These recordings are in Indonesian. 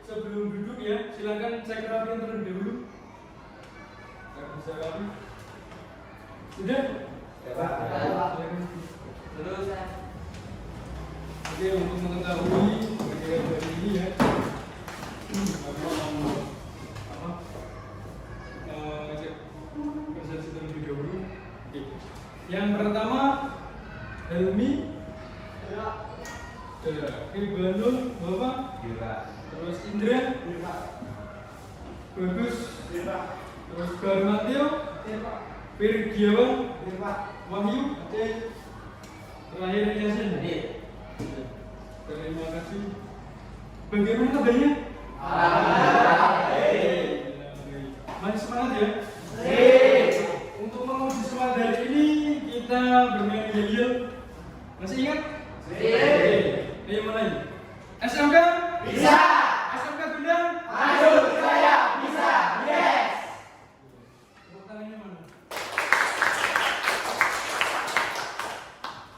Sebelum duduk ya, silakan cek rapian terlebih dahulu. Bisa rapi. Sudah? Ya Pak. Terus. Oke, untuk mengetahui bagian dari ini ya, ngecek persepsi terlebih dahulu. Oke. Yang pertama, Helmi. Banul, Bapak. Terus Indra. Bagus. Terus Barmatio. Virgiawan. Wahyu. Terakhir Yasin. Terima kasih. Bagaimana kabarnya? Masih semangat ya? Untuk menguji semangat hari ini kita bermain yel-yel. Masih ingat? Ayo mulai. SMK? Bisa. SMK Gundang? Maju, saya bisa. Yes. Tepuk tangannya mana?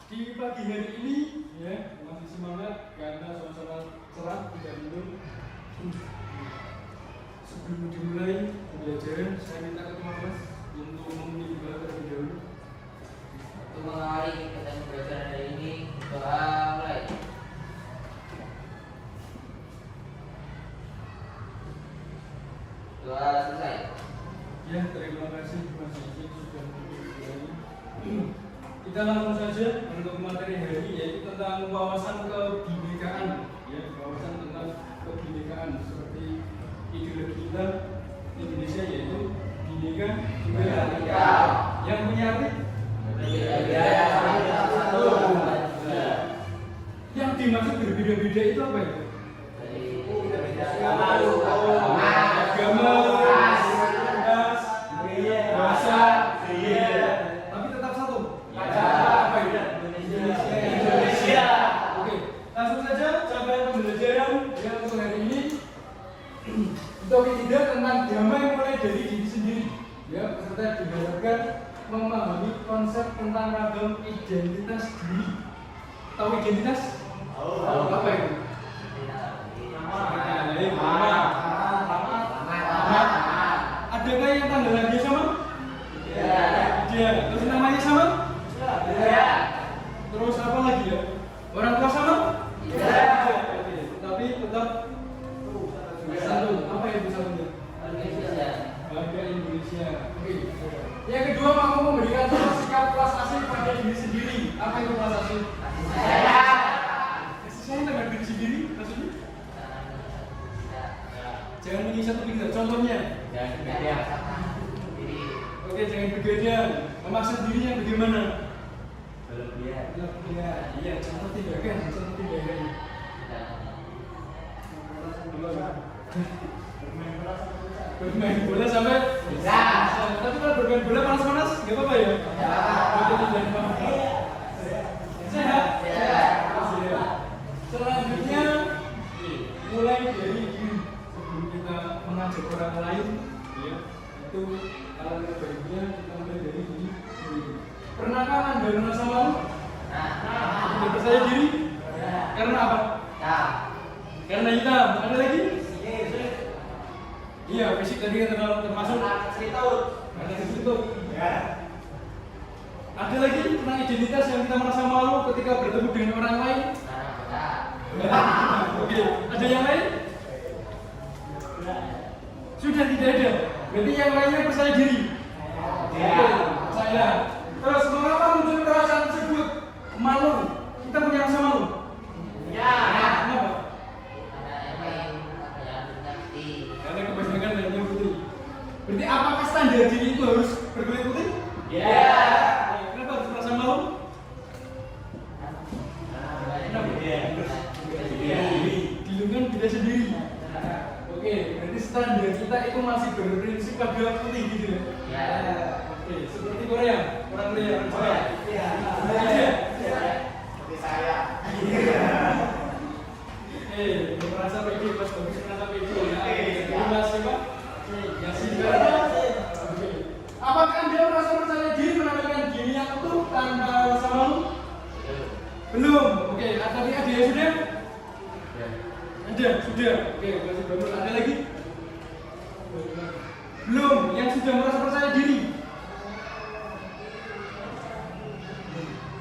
Di pagi hari ini ya masih semangat karena suasana cerah tidak mendung. Sebelum dimulai pembelajaran, saya minta ketua kelas untuk memenuhi doa terlebih dahulu. Untuk mengawali kegiatan pembelajaran hari ini, doa mulai. Doa selesai. Ya, terima kasih Mas Yusuf sudah memulai. Kita langsung saja untuk materi hari ini yaitu tentang wawasan kebinekaan. Ya, wawasan tentang kebinekaan seperti ideologi kita Indonesia yaitu Bhinneka Tunggal Ika. Yang punya arti? Yang dimaksud berbeda-beda itu apa ya? Agama, ras, bahasa, tapi tetap satu. Apa itu? Indonesia. Oke, langsung saja capaian pembelajaran yang untuk hari ini. Topik tidak tentang damai mulai dari diri sendiri. Ya, peserta diharapkan memahami konsep tentang ragam identitas diri. Tahu identitas? Apa itu? Adakah yang tanggal lahirnya sama? Tidak. Terus namanya sama? Terus apa lagi ya? Orang tua sama? Tidak. Oke. Tapi tetap satu. Apa yang bisa punya? Warga Indonesia. Oke. Yang kedua, mampu memberikan contoh sikap kelas asing pada diri sendiri. Apa itu kelas asing? Saya terhadap diri sendiri, maksudnya? Jangan menyiksa pikiran. Contohnya? Oke, jangan begadang. Memaksa diri yang bagaimana? Berlebihan. Iya, contoh tindakan. Bermain bola sampai? Bisa. Tapi kalau bermain bola panas-panas, nggak apa-apa ya? Sehat? Selanjutnya, mulai dari diri sebelum kita mengajak orang lain, ya, itu kalau berikutnya kita mulai dari diri sendiri. Pernahkah Anda merasa malu? Tidak percaya diri? Karena apa? Karena hitam. Ada lagi? Iya, fisik tadi kan termasuk anak kecil. Ada lagi tentang identitas yang kita merasa malu ketika bertemu dengan orang lain? Oke, ada yang lain? Sudah tidak ada. Berarti yang lainnya percaya diri. Saya. Terus mengapa muncul perasaan tersebut? Malu. Kita punya rasa malu. Kenapa? Karena kebanyakan lainnya putih. Berarti apakah standar diri itu harus berkulit putih? Kenapa harus merasa malu? Dilungkan beda sendiri. Oke, berarti standar kita itu masih berprinsip pada putih gitu ya? Oke, seperti Korea, orang Korea, orang Korea. Ada sudah? Ada, sudah. Oke, masih belum ada lagi? Belum, yang sudah merasa percaya diri.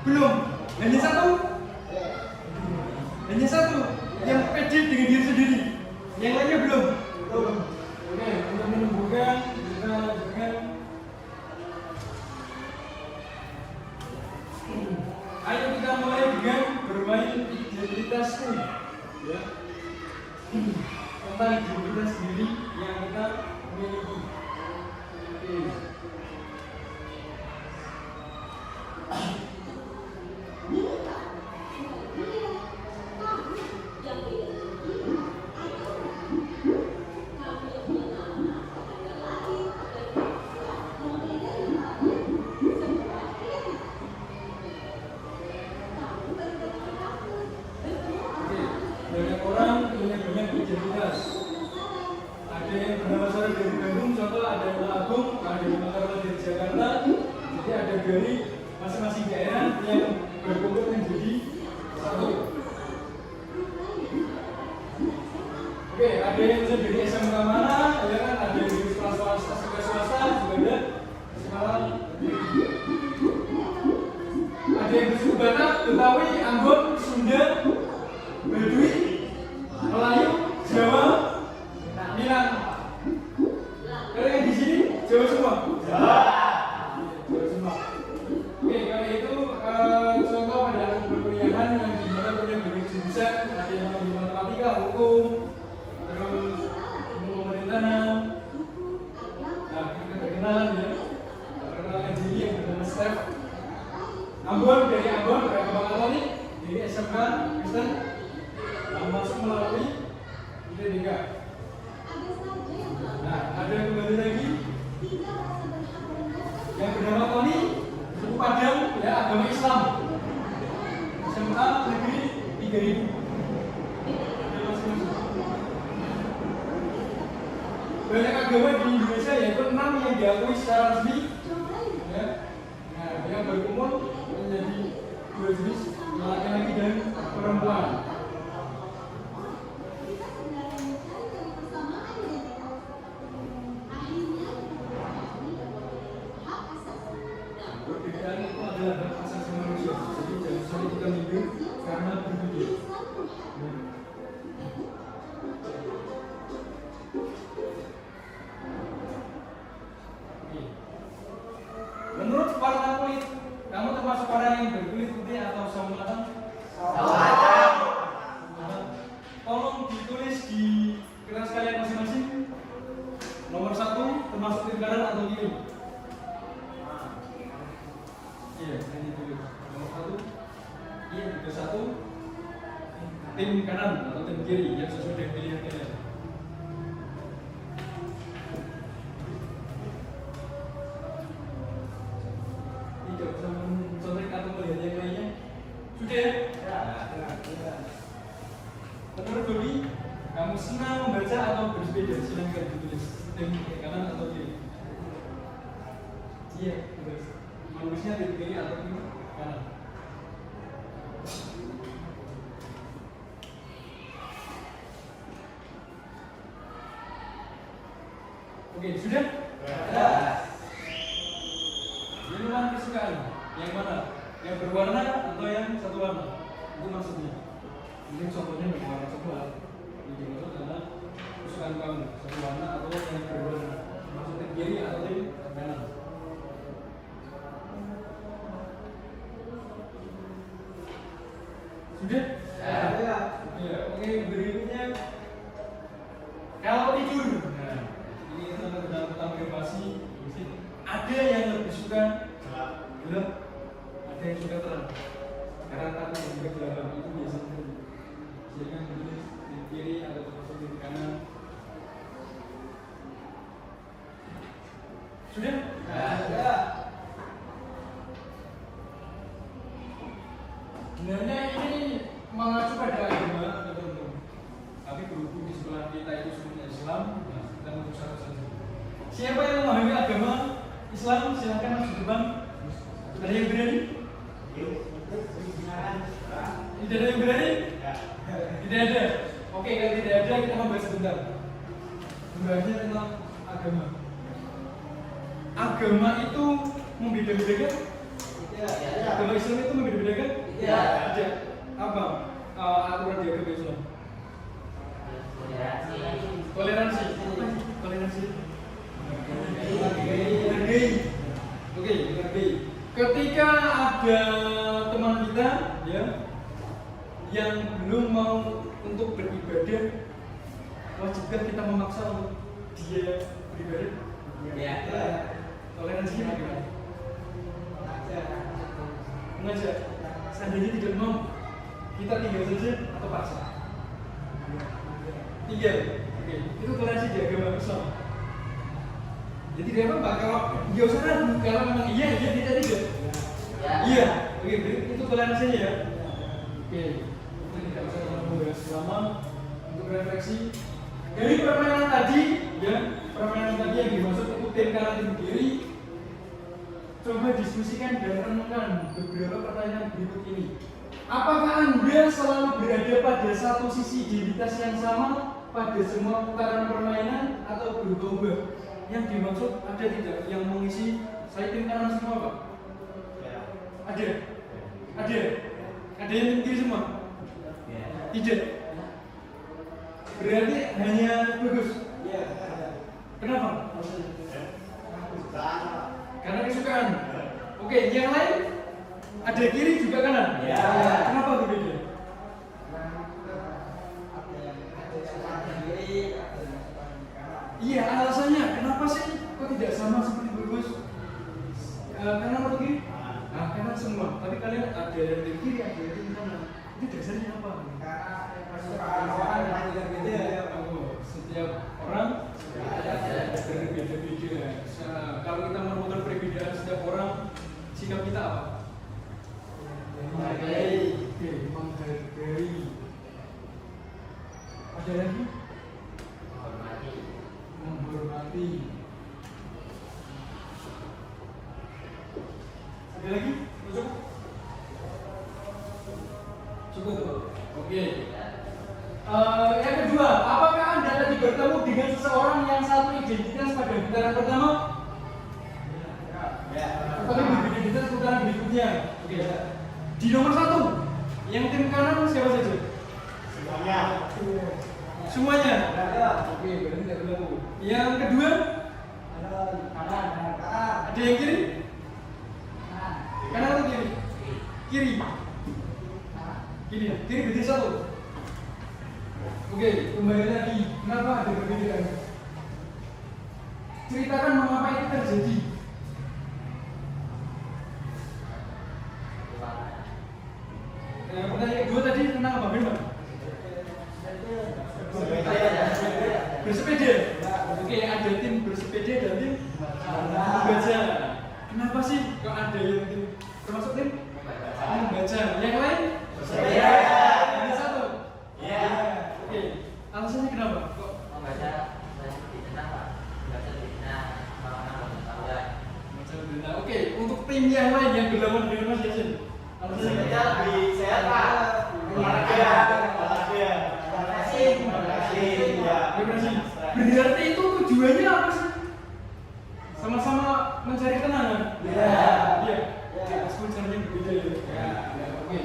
Belum. Hanya satu. Hanya satu yang pede dengan diri sendiri. Yang lainnya belum. Belum. Oke, untuk menumbuhkan kita lanjutkan. Ayo kita mulai dengan bermain identitasku, ya. Tentang identitas sendiri yang kita miliki. Oke. Banyak orang punya banyak identitas. Ada yang berasal dari Bandung, contoh ada yang Agung, ada yang berasal dari Jakarta. Jadi ada dari masing-masing daerah yang berkumpul menjadi satu. Oke, ada yang bisa dari SMK mana, ya kan? Ada yang dari sekolah swasta, juga ada sekolah. Ada yang dari suku Batak, Betawi, Ambon, Sunda, Baduy, Melayu, Jawa, Minang. Kalau yang di sini Jawa semua. Jawa semua. Oke, kalau itu contoh pada perkuliahan yang dimana punya banyak jurusan, ada yang di matematika, hukum, terus ilmu pemerintahan. Nah, kita perkenalan ya. Perkenalan diri yang bernama Steph. Ambon, dari Ambon, berapa Bang nih? Dari SMK Kristen. Masuk melalui IPTK. Nah, ada yang kembali lagi yang bernama Tony, suku Padang, ya, agama Islam. SMA Negeri 3000. Banyak agama di Indonesia, yaitu 6 yang diakui secara resmi, ya. Nah, yang berkumpul menjadi 2 jenis, laki-laki dan perempuan. Perbedaan itu adalah hak asasi manusia. Jadi jangan sampai kita minder karena berbeda. Menurut warna kulit, kamu termasuk orang yang berkulit putih atau sawo matang? Sawo matang. Tolong ditulis di kertas kalian masing-masing. Nomor 1 termasuk tim kanan atau kiri? Iya, ini dulu. Nomor 1. Iya, itu 1. Tim kanan atau tim kiri yang sesuai dengan pilihan kalian. Tidak usah mencontek atau melihat yang lainnya. Sudah ya? Ya. Menurut Dodi, kamu senang membaca atau bersepeda? Silahkan ditulis tim kanan atau kiri. Iya, terus menulisnya di kiri atau di kanan. Oke, sudah? Ya. Minuman kesukaan yang mana? Yang berwarna atau yang satu warna? Itu maksudnya. Mungkin contohnya berwarna coklat. Ini maksud karena kesukaan kamu satu warna atau yang berwarna. Maksudnya kiri atau tim kanan. Sudah? Ya. Oke, berikutnya kalau tidur. Nah, ini tentang motivasi. Ada yang lebih suka gelap, ada yang suka terang. Karena takut juga gelap itu biasanya. Silakan tulis di kiri atau di kanan. Sudah? Ya. Sebenarnya ini mengacu pada agama tertentu. Tapi berhubung di sekolah kita itu sebenarnya Islam, nah, kita untuk satu saja. Siapa yang memahami agama Islam, silakan masuk ke depan. Ada yang berani? Tidak ada yang berani? berakhir tentang agama. Agama itu membeda-bedakan? Tidak. Agama Islam itu membeda-bedakan? Tidak. Apa aturan di agama Islam? Toleransi. Toleransi. Menghargai. Oke, menghargai. Ketika ada teman kita ya yang belum mau untuk beribadah, wajibkah kita memaksa untuk dia beribadah? Ya. Toleransinya bagaimana? Mengajak. Seandainya tidak mau, kita tinggal saja atau paksa? Tinggal. Oke, itu toleransi di agama Islam. Jadi tidak apa-apa kalau dia usah ragu, kalau memang iya, tidak. Ya. Iya. Oke, itu toleransinya ya. Oke, itu tidak usah membahas lama untuk refleksi. Dari permainan tadi, ya, permainan tadi yang dimaksud itu tim kanan tim kiri. Coba diskusikan dan renungkan beberapa pertanyaan berikut ini. Apakah Anda selalu berada pada satu sisi identitas yang sama pada semua putaran permainan atau berubah-ubah? Yang dimaksud ada tidak yang mengisi saya tim kanan semua, Pak? Ada? Ada yang tim kiri semua? Tidak. Berarti hanya bagus? Kenapa? Karena kesukaan. Oke, yang lain ada kiri juga kanan? Kenapa berbeda? Iya, alasannya kenapa sih kok tidak sama seperti bagus? Kanan atau kiri? Kanan semua. Tapi kalian ada yang di kiri, ada yang di kanan. Itu dasarnya apa? Setiap orang berbeda-beda. Kalau kita menemukan perbedaan setiap orang, sikap kita apa? Menghargai. Ada lagi? Menghormati. Ada lagi? Cukup. Oke. Yang kedua, apakah Anda tadi bertemu dengan seseorang yang satu identitas pada putaran pertama? Tapi berbeda identitas putaran berikutnya. Oke. Di nomor 1, yang tim kanan siapa saja? Semuanya. Oke, berarti tidak berlaku. Yang kedua? Ada yang kiri? Kanan atau kiri? Kiri. Kiri berarti 1. Oke, kembali lagi. Kenapa ada perbedaan? Ceritakan mengapa itu terjadi. Pertanyaan kedua tadi tentang apa, Firman? Bersepeda. Oke, ada tim bersepeda dan tim membaca. Kenapa sih kok ada yang tim termasuk tim membaca? Yang lain? Bersepeda. Ada 1. Oke, alasannya kenapa? Kok Membaca lebih tenang, Pak. Membaca lebih tenang, membaca lebih tenang. Oke, untuk tim yang lain yang berlawan dengan Mas Yasin, alasannya lebih sehat, Pak. Berarti itu tujuannya apa sih? Sama-sama mencari ketenangan. Iya. Meskipun caranya berbeda ya. Oke.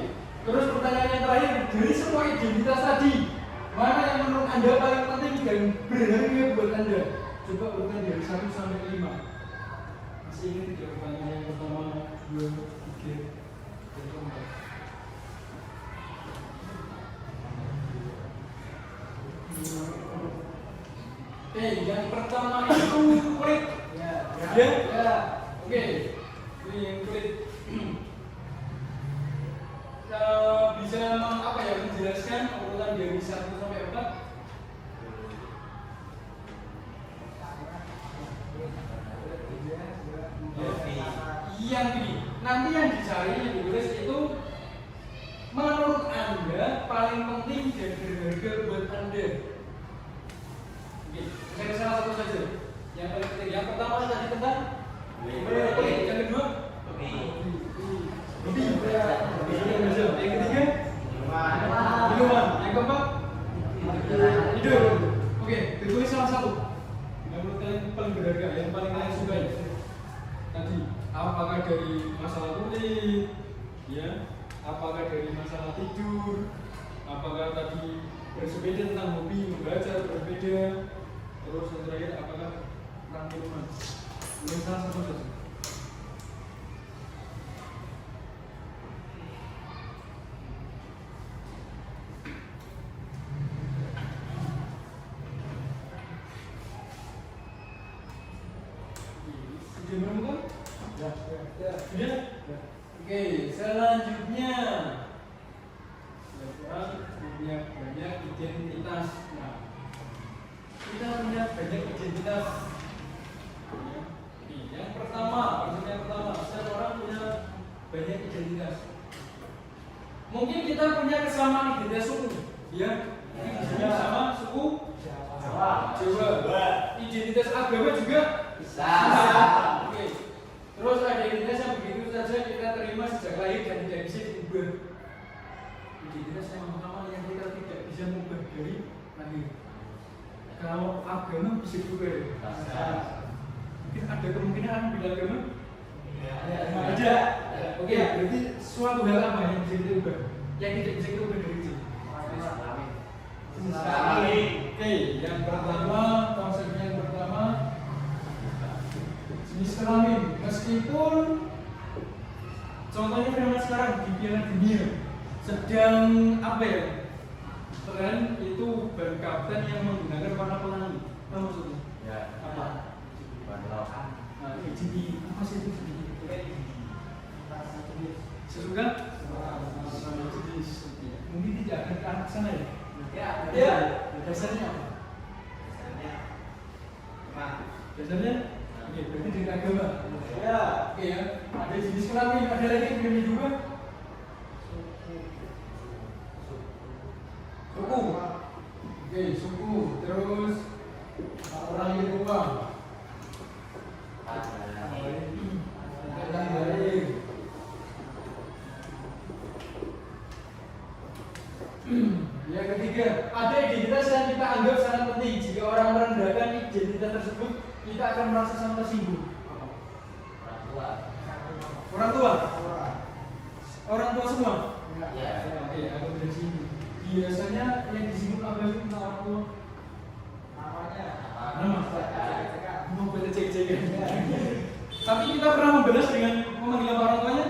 Terus pertanyaan yang terakhir, dari semua identitas tadi, mana yang menurut Anda paling penting dan berharga buat Anda? Coba urutan dari 1 sampai 5. Masih ingat tidak pertanyaan yang pertama, 2, 3, dan 4. Yang pertama itu kulit. Ya. Oke. Ini yang kulit. Bisa menjelaskan urutan dari 1 sampai 4? Yang ini. Nanti yang dicari, yang ditulis itu menurut Anda paling penting dan berharga buat Anda. Oke, saya salah satu saja. Yang paling penting. Yang pertama tadi tentang kulit. Yang kedua? Hobi. Yang ketiga? Minuman. Yang keempat? Tidur. Oke, ditulis salah satu. kulit, ya, apakah dari masalah tidur, apakah tadi bersepeda tentang hobi membaca bersepeda, terus yang terakhir apakah tentang minuman. Ini salah satu saja. Sudah menemukan? Sudah? Oke, selanjutnya punya banyak identitas. Nah, kita punya banyak identitas. Yang pertama, setiap orang punya banyak identitas. Mungkin kita punya kesamaan identitas suku, ya. Misalnya sama suku Jawa. Identitas agama juga Bisa. Oke. Terus ada identitas yang begitu saja kita terima sejak lahir dan tidak bisa diubah. Identitas yang pertama yang kita tidak bisa mengubah dari lahir. Kalau agama bisa diubah. Mungkin ada kemungkinan bila agama ada. Oke, berarti suatu hal apa yang bisa kita ubah? Yang tidak bisa kita ubah dari itu. Oke, yang pertama, konsepnya yang pertama jenis kelamin. Meskipun contohnya zaman sekarang di Piala Dunia sedang apa ya? Tren itu ban kapten yang menggunakan warna pelangi. Apa maksudnya? Ya. Apa? Bandel. Nah, jadi apa sih itu? Sesuka? Mungkin tidak akan ke arah sana ya? Ya. Dasarnya apa? Dasarnya? Oke, berarti dari agama. Ya. Oke ya. Ada jenis kelamin, ada lagi yang begini juga. Suku. Oke, suku. Terus orang yang rumah. Yang ketiga, ada identitas yang kita anggap sangat penting. Jika orang merendahkan identitas tersebut, kita akan merasa sangat tersinggung. Orang tua. Orang tua semua. Ya. Oke, aku dari sini. Biasanya yang disinggung apa sih tentang orang tua? Nama. Mau baca cek-cek. Tapi kita pernah membalas dengan memanggil orang tuanya?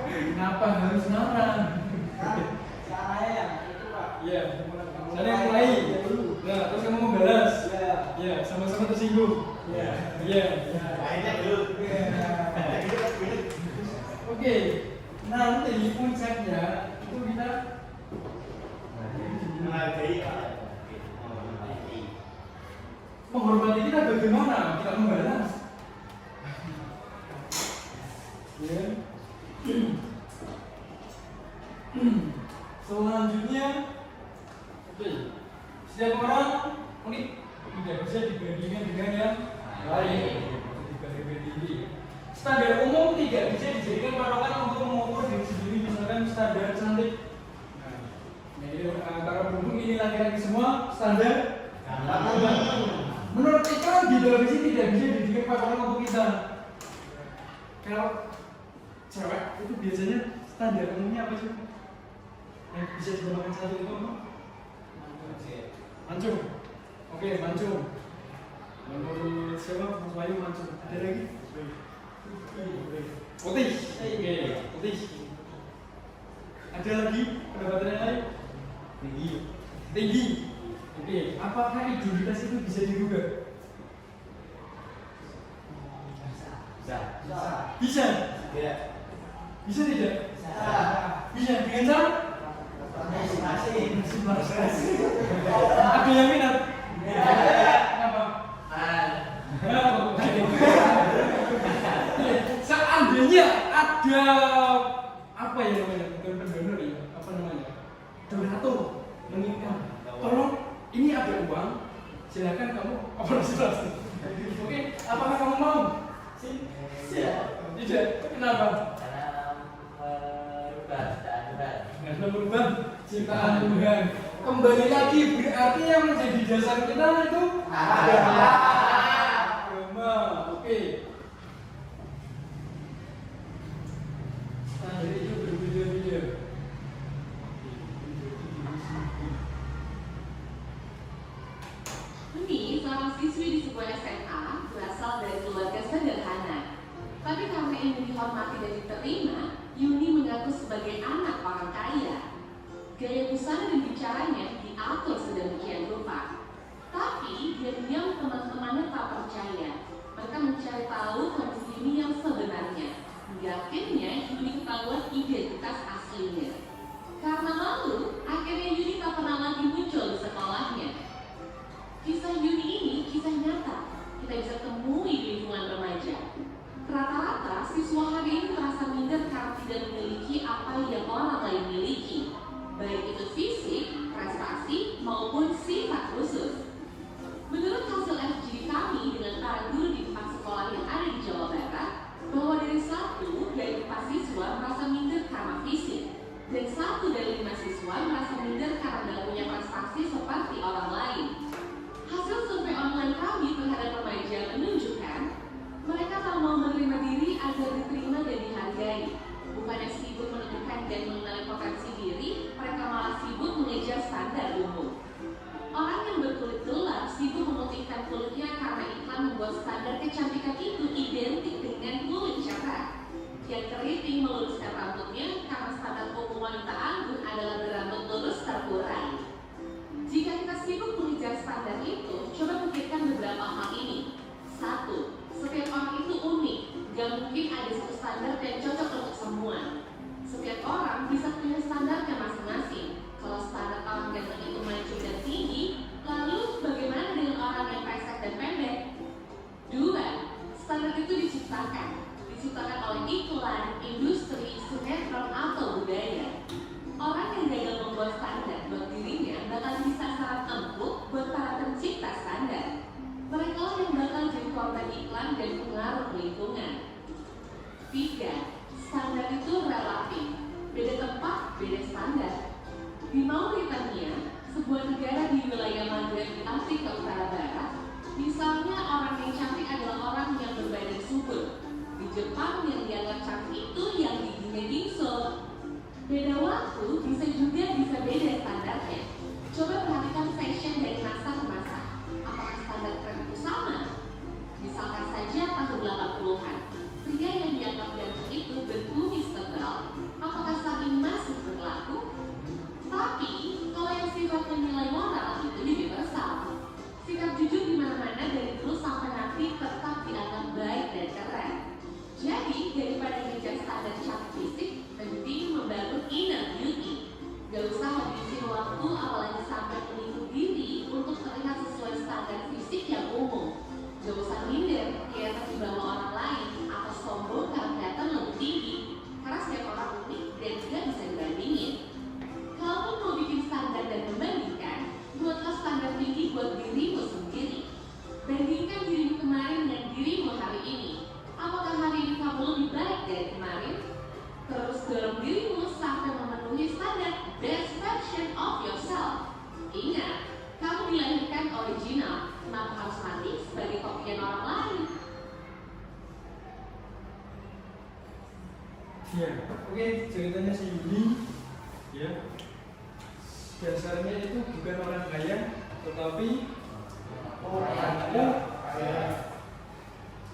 Kenapa harus marah? Iya, saya yang mulai. Nah, terus kamu membalas. Iya, sama-sama tersinggung. Iya. Oke, nanti puncaknya itu kita menghormati kita bagaimana kita membalas. Ya. Selanjutnya, oke, setiap orang unik tidak bisa dibandingkan dengan yang lain. Dibandingkan tinggi. Standar umum tidak bisa dijadikan patokan untuk mengukur diri sendiri, misalkan standar cantik. Nah, ini para penduduk ini laki-laki semua standar. Menurut iklan di televisi tidak bisa dijadikan patokan untuk kita. Kalau cewek itu biasanya standar umumnya apa sih? Yang bisa dinamakan satu itu apa? Mancung. Oke, mancung. Menurut siapa? Mas Bayu mancung. Ada lagi? Putih. Oke, putih. Ada lagi pendapatan yang lain? Tinggi. Oke, apakah identitas itu bisa dirubah? Bisa. Bisa tidak? Bisa dengan cara? Ada yang minat? Kenapa? Seandainya ada apa ya namanya? Bukan pendonor ya? Apa namanya? Donatur menginginkan. Tolong, ini ada uang. Silakan kamu operasi plastik. Oke, apakah kamu mau? Tidak. Kenapa? Karena merubah ciptaan Tuhan. Kembali lagi, berarti yang menjadi dasar kita itu agama. Oke. mengaku sebagai anak orang kaya. Gaya busana dan bicaranya diatur sedemikian rupa. Tapi diam-diam teman-temannya tak percaya. Mereka mencari tahu kondisi ini yang sebenarnya. Hingga akhirnya Yuni ketahuan identitas aslinya. Karena malu, akhirnya Yuni tak pernah lagi muncul di sekolahnya. Kisah Yuni ini kisah nyata. Kita bisa temui di lingkungan remaja. Rata-rata siswa hari ini merasa minder karena tidak memiliki apa yang orang lain miliki, baik itu fisik, prestasi, maupun sifat khusus. Menurut hasil FGD kami dengan para guru di 4 sekolah yang ada di Jawa Barat, bahwa dari 1 dari 4 siswa merasa minder karena fisik, dan 1 dari 5 siswa merasa minder karena tidak punya prestasi seperti orang lain. Hasil survei online kami terhadap remaja menunjukkan mereka tak mau menerima diri agar diterima dan dihargai. Bukannya sibuk menentukan dan mengenali potensi diri, mereka malah sibuk mengejar standar umum. Orang yang berkulit gelap sibuk memutihkan kulitnya karena iklan membuat standar kecantikan itu identik dengan kulit cerah. Yang keriting meluruskan rambutnya karena standar umum wanita anggun adalah berambut lurus terurai. Jika kita sibuk mengejar standar itu, coba pikirkan beberapa hal ini. 1. Setiap orang itu unik, gak mungkin ada satu standar yang cocok untuk semua. Setiap orang bisa punya standarnya masing-masing. Kalau standar orang ganteng itu mancung dan tinggi, lalu bagaimana dengan orang yang pesek dan pendek? 2. Standar itu diciptakan oleh iklan, industri, sinetron, atau budaya. Orang yang gagal membuat standar buat dirinya bakal bisa sangat empuk buat para pencipta standar. Mereka lah yang bakal jadi korban iklan dan pengaruh lingkungan. 3. Standar itu relatif. Beda tempat, beda standar. Di Mauritania, sebuah negara di wilayah Maghreb di Afrika Utara Barat, misalnya orang yang cantik adalah orang yang berbadan subur. Di Jepang yang dianggap cantik itu yang giginya bingsul. Beda waktu bisa beda standarnya. Coba perhatikan fashion dari masa ke masa. Apakah standar tren itu sama? Misalkan saja tahun 80-an, pria yang dianggap ganteng itu berkumis tebal. Apakah saat ini masih berlaku? Tapi kalau yang sifatnya nilai moral itu universal. Sikap jujur di mana-mana dari dulu sampai nanti tetap dianggap baik dan keren. Jadi daripada mengejar standar cantik fisik, penting membangun inner beauty. Gak usah habisin waktu apalagi sampai menipu diri untuk terlihat sesuai standar fisik yang umum. Gak usah minder, kelihatan di bawah orang lain, atau sombong karena kelihatan lebih tinggi. Karena setiap orang unik dan tidak bisa dibandingin. Kalaupun mau bikin standar dan membandingkan, buatlah standar tinggi buat dirimu sendiri. Bandingkan dirimu kemarin dengan dirimu hari ini. Apakah hari ini kamu lebih baik dari kemarin? Terus dorong dirimu sampai memenuhi standar best version of yourself. Ingat, kamu dilahirkan original. Kenapa harus mati sebagai kopian orang lain? Ya, oke, ceritanya si Yuni, ya, dasarnya itu bukan orang kaya, tetapi orang kaya.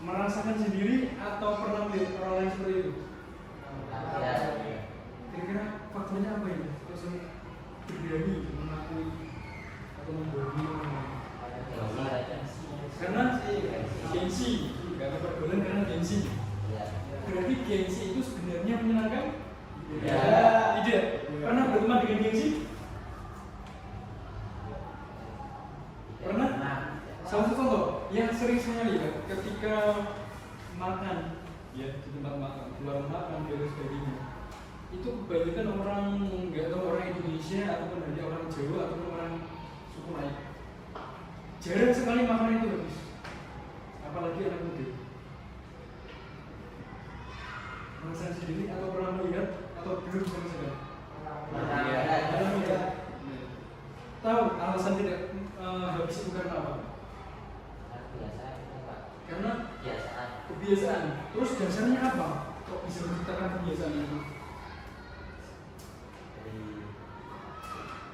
Merasakan sendiri atau pernah melihat orang lain seperti itu? Kira-kira faktornya apa ini? Terus berani mengakui atau membohongi orang lain? Karena gengsi, karena pergaulan karena gengsi. Berarti gengsi itu sebenarnya menyenangkan? Tidak. Pernah berteman dengan gengsi? Pernah? Salah satu contoh yang sering saya lihat ketika makan, ya di tempat makan, keluar makan dan sebagainya, itu kebanyakan orang nggak tahu orang Indonesia ataupun hanya orang Jawa ataupun orang suku lain. Jarang sekali makanan itu habis, apalagi anak muda. Merasakan sendiri atau pernah melihat atau belum sama sekali? Tahu alasan tidak habis itu karena apa? Karena kebiasaan. Terus dasarnya apa? Kok bisa menciptakan kebiasaan itu?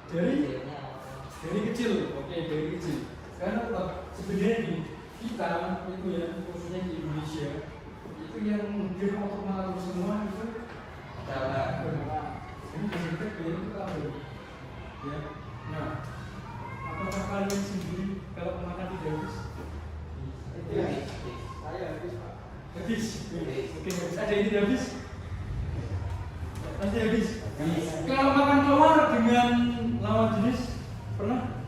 Dari kecil. Oke, dari kecil. Karena sebenarnya di kita itu ya, khususnya di Indonesia, itu yang mungkin untuk mengatur semua itu adalah Pasti habis. Kalau makan keluar dengan lawan jenis pernah?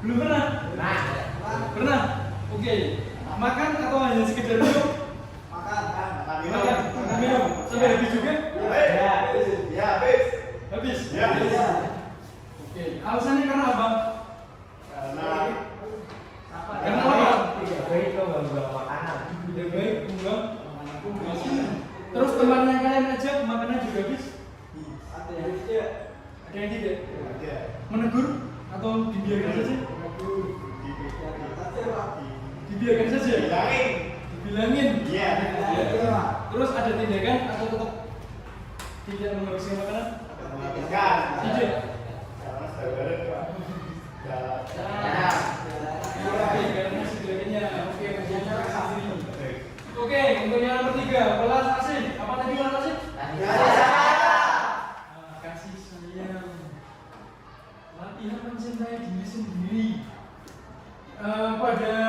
Belum pernah? Pernah? Oke. Makan atau hanya sekedar minum? Makan minum. Sampai habis juga? Habis. Habis? Ya. Oke. Alasannya karena apa? Karena apa? Tidak baik membuang makanan. Terus temannya kalian ajak makannya juga habis? Ada yang tidak? Menegur atau dibiarkan saja? Dibiarkan saja? Dibilangin? Iya. Terus ada tindakan atau tetap tidak menghabiskan makanan? Tidak. Oke, untuk yang nomor 3, belas kasih. Apa tadi belas kasih? Kasih sayang. Latihan mencintai diri sendiri. Pada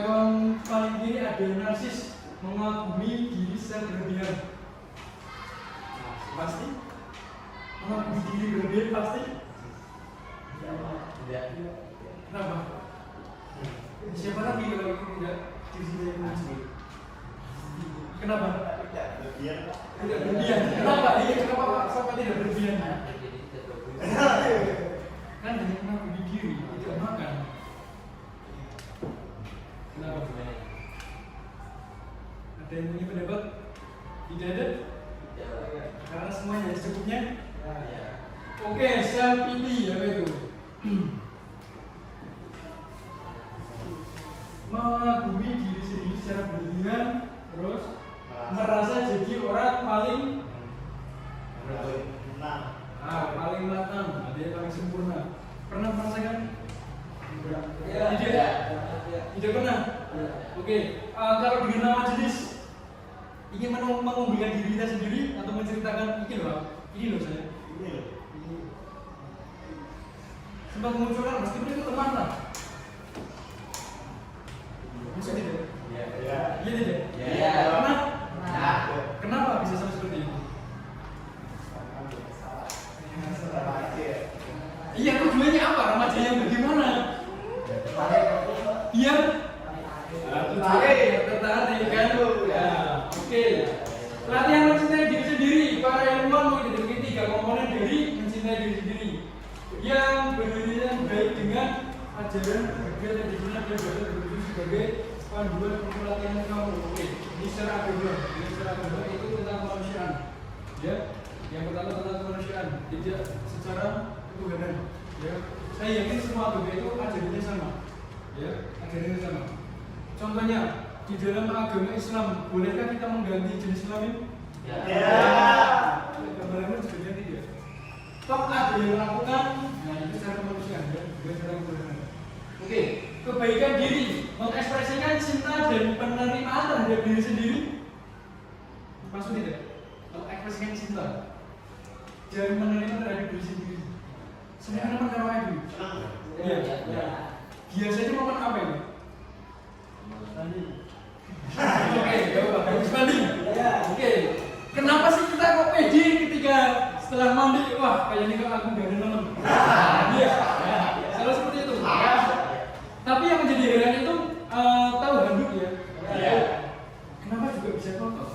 kolom paling kiri ada narsis, mengagumi diri secara berlebihan. Pasti? Mengagumi diri berlebihan pasti? Kenapa? Siapa lagi kalau tidak diri sendiri? Kenapa? Tidak berlebihan. Kenapa? Iya, kenapa sampai tidak berlebihan? Kan hanya mengagumi diri, tidak makan. Kenapa? Ada yang punya pendapat? Tidak ada? Karena semuanya secukupnya? Oke, self pity apa itu? Mengagumi diri sendiri secara berlebihan, terus merasa jadi orang paling paling matang, dia paling sempurna. Pernah merasakan? Tidak pernah. Oke, kalau dengan nama jenis ingin mengunggulkan diri kita sendiri atau menceritakan ini loh saya. Sempat memunculkan meskipun itu teman lah. Bisa tidak? Iya tidak? Pernah? Kenapa bisa sampai seperti itu? Iya, tujuannya apa? Remaja yang bagaimana? Iya. Tertarik kan? Oke. Latihan mencintai diri sendiri. Para ilmuwan mengidentifikasi 3 komponen dari mencintai diri sendiri yang berhubungan baik dengan ajaran berbagai yang digunakan dan berfungsi sebagai panduan pelatihan kamu. Oke. Ini secara agama itu tentang kemanusiaan. Ya. Yang pertama tentang kemanusiaan, tidak secara ketuhanan. Ya. Saya yakin semua agama itu ajarannya sama. Ya, ajarannya sama. Contohnya di dalam agama Islam, bolehkah kita mengganti jenis kelamin? Gambarannya sebenarnya tidak. Toh ada yang melakukan, nah itu secara kemanusiaan, ya, bukan secara ketuhanan. Oke, kebaikan diri, mengekspresikan cinta dan penerimaan terhadap diri sendiri. Maksud tidak? Mengekspresikan cinta dan menerima terhadap diri sendiri. Sebenarnya teman karo aku. Iya. Biasanya momen apa ini? Oke, bagus banding. Oke. Kenapa sih kita kok pede ketika setelah mandi, wah kayaknya kok aku gak ada teman. Iya. Selalu seperti itu. Tapi yang menjadi heran itu tahu handuk ya? Iya. Kenapa juga bisa kotor?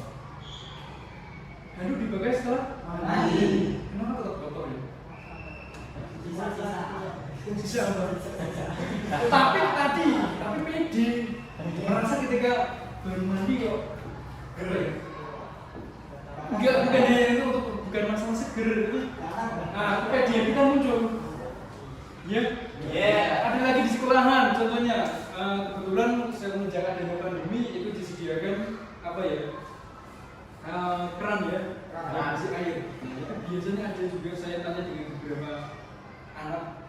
Handuk dipakai setelah mandi. Kenapa tetap kotor ya? Sisa tapi pede merasa ketika baru mandi kok bukan hanya itu bukan masalah seger tapi pede kita muncul ya. Ada lagi di sekolahan contohnya kebetulan semenjak adanya pandemi itu disediakan apa ya keran ya isi air. Biasanya ada juga saya tanya dengan beberapa anak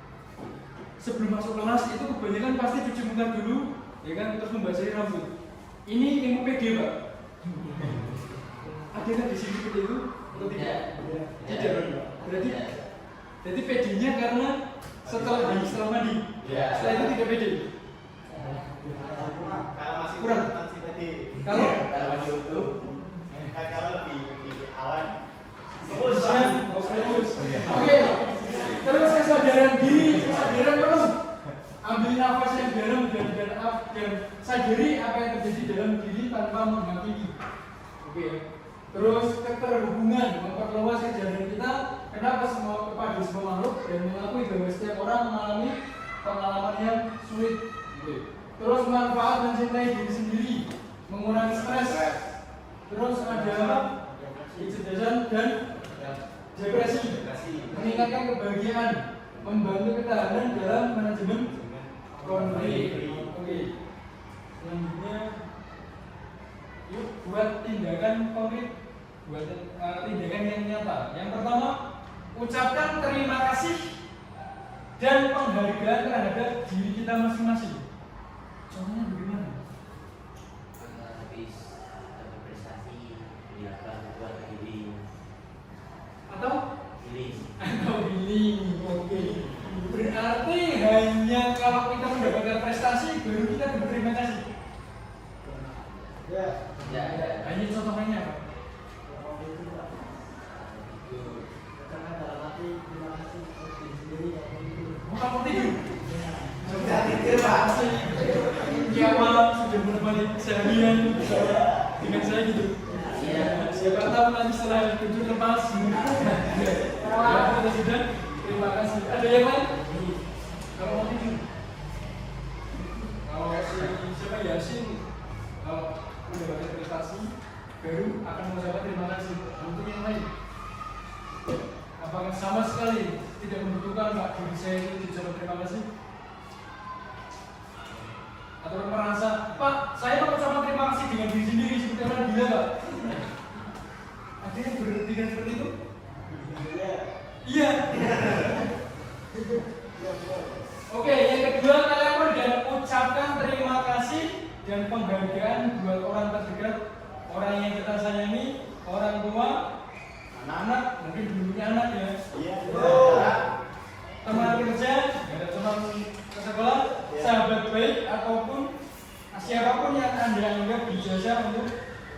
sebelum masuk kelas itu kebanyakan pasti cuci muka dulu ya kan, terus membasahi rambut. Ini ilmu PD Pak. Ada kan di sini seperti itu atau tidak? Tidak. Berarti PD-nya karena setelah mandi. Setelah itu tidak PD. Kalau masih kurang. masih PD. Kalau masih utuh, kalau lebih Oke. Terus keterhubungan memperluas kejadian kita. Kenapa kepada semua makhluk dan mengakui bahwa setiap orang mengalami pengalaman yang sulit. Oke. Terus manfaat mencintai diri sendiri, mengurangi stres. Terus ada kecerdasan dan depresi, meningkatkan kebahagiaan, membantu ketahanan dalam manajemen konflik. Oke. Selanjutnya, yuk buat tindakan konkret, buat tindakan yang nyata. Yang pertama, ucapkan terima kasih dan penghargaan terhadap diri kita masing-masing. Contohnya bagaimana? Habis berprestasi, dilakukan buat healing. Atau Healing. Oke. Berarti hanya kalau kita mendapatkan prestasi baru kita berterima kasih. Ya. Ya, ya. Hanya contohnya apa? Itu Karena dalam hati terima kasih untuk diri sendiri atau itu. Mau kamu tidur? Sudah tidur, Pak. Siapa sudah menemani seharian bersama dengan saya gitu? Iya. Siapa tahu nanti setelah tidur lepas. Ya, kita sudah. Terima kasih. Ada yang lain? Kalau mau tidur? Kalau siapa Yasin? Kalau mendapatkan prestasi baru akan mengucapkan terima kasih. Untuk yang lain, apakah sama sekali tidak membutuhkan Pak diri saya itu diucapkan terima kasih? Atau merasa, Pak, saya mengucapkan terima kasih dengan diri sendiri seperti orang gila, Pak? Ada yang berpikir seperti itu? Iya. Oke, yang kedua, telepon dan ucapkan terima kasih dan penghargaan buat orang terdekat, orang yang kita sayangi, orang tua, anak-anak, mungkin belum punya anak ya. Iya. Teman kerja, ada teman ke sekolah, sahabat baik ataupun siapapun yang Anda anggap berjasa untuk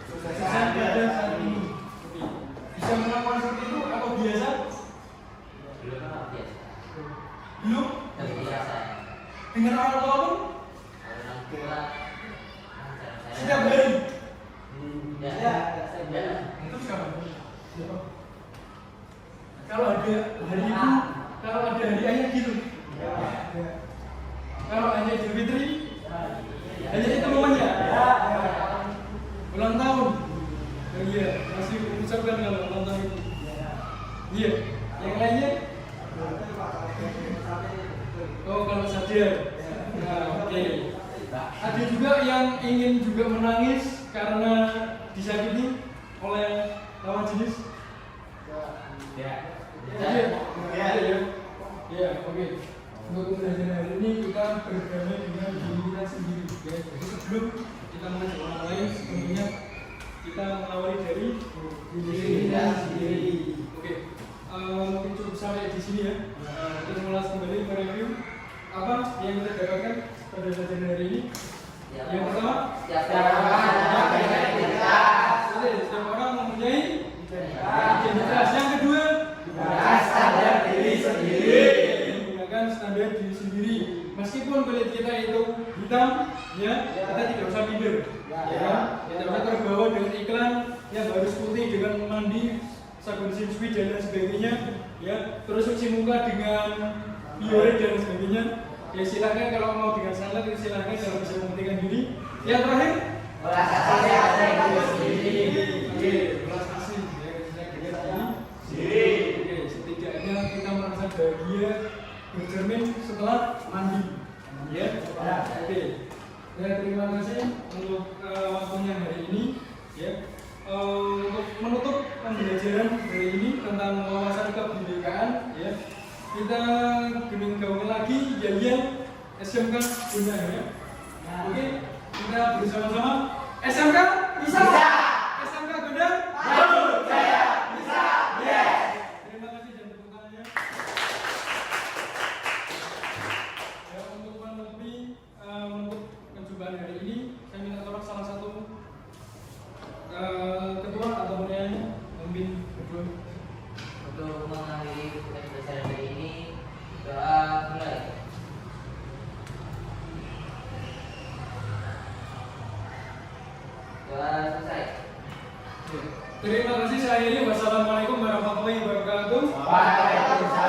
sukses pada saat ini. Oke. Bisa melakukan seperti itu atau biasa? belum apa biasa. Belum? Tapi biasa. Dengan orang tua pun? Orang tua. Setiap hari? Ya. Itu kapan? Kalau ada hari ibu, kalau ada hari ayah gitu. Kalau hanya Idul Fitri, hanya itu momennya. Ulang tahun. Oh, iya, masih mengucapkan kalau ulang tahun itu. Iya. Yang lainnya? Oh, kalau sadar. Nah, oke. Ada juga yang ingin juga menangis karena disakiti oleh lawan jenis. Ya. Iya. Ya, oke. Untuk pembelajaran hari ini kita berdamai dengan diri kita sendiri. Ya, jadi sebelum kita mengajak orang lain, sebelumnya kita mengawali dari diri kita sendiri. Oke. Mungkin cukup sampai di sini ya. Kita mengulas kembali mereview apa yang kita dapatkan pada pelajaran hari ini. Yang pertama, Setiap orang mempunyai identitas. Yang kedua, Sadar diri sendiri. menggunakan standar diri sendiri. Meskipun kulit kita itu hitam, ya kita tidak usah minder. Ya, tidak usah terbawa dengan iklan yang harus putih dengan mandi sabun Sinsui dan lain sebagainya. Ya, terus cuci muka dengan biore dan sebagainya. Ya silakan kalau mau dengan sunlight itu silakan kalau bisa mementingkan diri. Yang terakhir, Belas kasih pada diri sendiri. oke, belas kasih ya kita Sendiri. Oke, setidaknya kita merasa bahagia bercermin setelah mandi. Ya, oke. Ya, terima kasih untuk waktunya hari ini. Ya, untuk menutup pembelajaran hari ini tentang wawasan kebinekaan. Ya, kita gedung gaul lagi, Yayan SMK Bunda ya. Oke, kita bersama-sama SMK bisa. SMK Bunda. Terima kasih dan tepuk tangannya. Ya, untuk menutupi untuk perjumpaan hari ini, saya minta tolong salah satu ketua atau yang memimpin berdua. Untuk mengakhiri pembelajaran hari ini, doa mulai. Doa selesai. Terima kasih, saya Wassalamualaikum warahmatullahi wabarakatuh. Waalaikumsalam.